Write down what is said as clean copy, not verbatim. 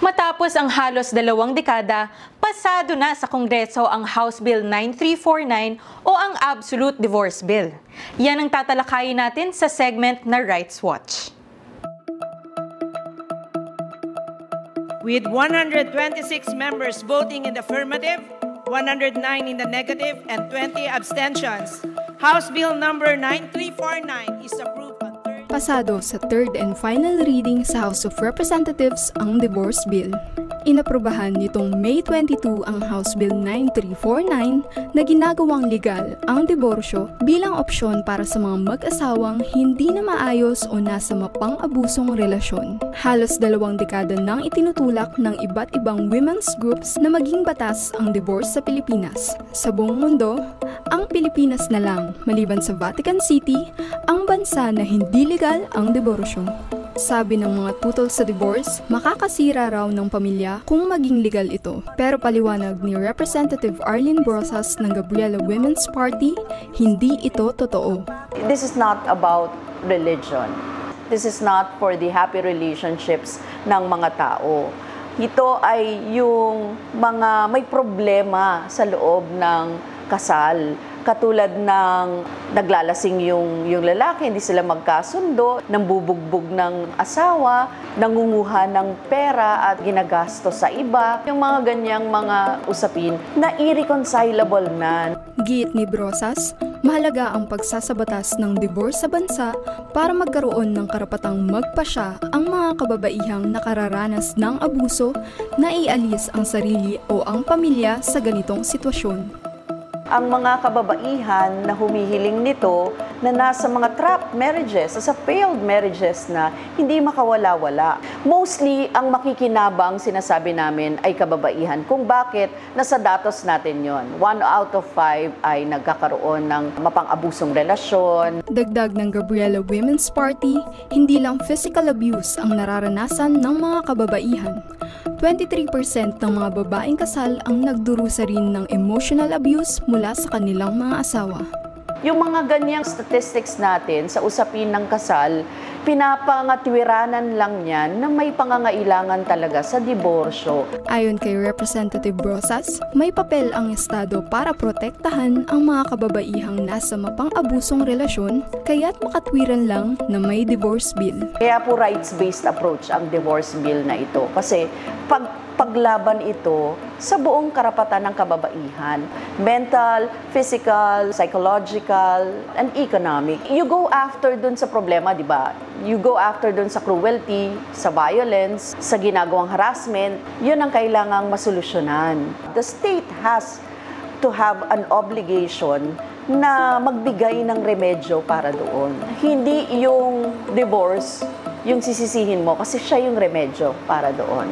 Matapos ang halos 2 dekada, pasado na sa Kongreso ang House Bill 9349 o ang Absolute Divorce Bill. Yan ang tatalakayin natin sa segment na Rights Watch. With 126 members voting in the affirmative, 109 in the negative, and 20 abstentions, House Bill number 9349 is approved on third. Pasado sa third and final reading sa House of Representatives ang Divorce Bill. Inaprubahan nitong May 22 ang House Bill 9349 na ginagawang legal ang diborsyo bilang opsyon para sa mga mag-asawang hindi na maayos o nasa mapang-abusong relasyon. Halos 2 dekada nang itinutulak ng iba't ibang women's groups na maging batas ang divorce sa Pilipinas. Sa buong mundo, ang Pilipinas na lang, maliban sa Vatican City, ang bansa na hindi legal ang diborsyo. Sabi ng mga tutol sa divorce, makakasira raw ng pamilya kung maging legal ito. Pero paliwanag ni Representative Arlene Brosas ng Gabriela Women's Party, hindi ito totoo. This is not about religion. This is not for the happy relationships ng mga tao. Ito ay yung mga may problema sa loob ng kasal. Katulad ng naglalasing yung lalaki, hindi sila magkasundo, nambubugbog ng asawa, nangunguha ng pera at ginagastos sa iba. Yung mga ganyang mga usapin na irreconcilable na. Giit ni Brosas, mahalaga ang pagsasabatas ng divorce sa bansa para magkaroon ng karapatang magpasya ang mga kababaihang nakararanas ng abuso na ialis ang sarili o ang pamilya sa ganitong sitwasyon. Ang mga kababaihan na humihiling nito na nasa mga trapped marriages, sa failed marriages na hindi makawala-wala. Mostly, ang makikinabang sinasabi namin ay kababaihan. Kung bakit, nasa datos natin yon. 1 out of 5 ay nagkakaroon ng mapang-abusong relasyon. Dagdag ng Gabriela Women's Party, hindi lang physical abuse ang nararanasan ng mga kababaihan. 23% ng mga babaeng kasal ang nagdurusa rin ng emotional abuse mula sa kanilang mga asawa. Yung mga ganyang statistics natin sa usapin ng kasal, pinapangatwiranan lang yan na may pangangailangan talaga sa diborsyo. Ayon kay Representative Brosas, may papel ang Estado para protektahan ang mga kababaihang nasa mapang-abusong relasyon, kaya't makatwiran lang na may divorce bill. Kaya po rights-based approach ang divorce bill na ito. Kasi paglaban ito sa buong karapatan ng kababaihan. Mental, physical, psychological, and economic. You go after dun sa problema, di ba? You go after dun sa cruelty, sa violence, sa ginagawang harassment. Yun ang kailangang masolusyonan. The state has to have an obligation na magbigay ng remedyo para doon. Hindi yung divorce yung sisisihin mo kasi siya yung remedyo para doon.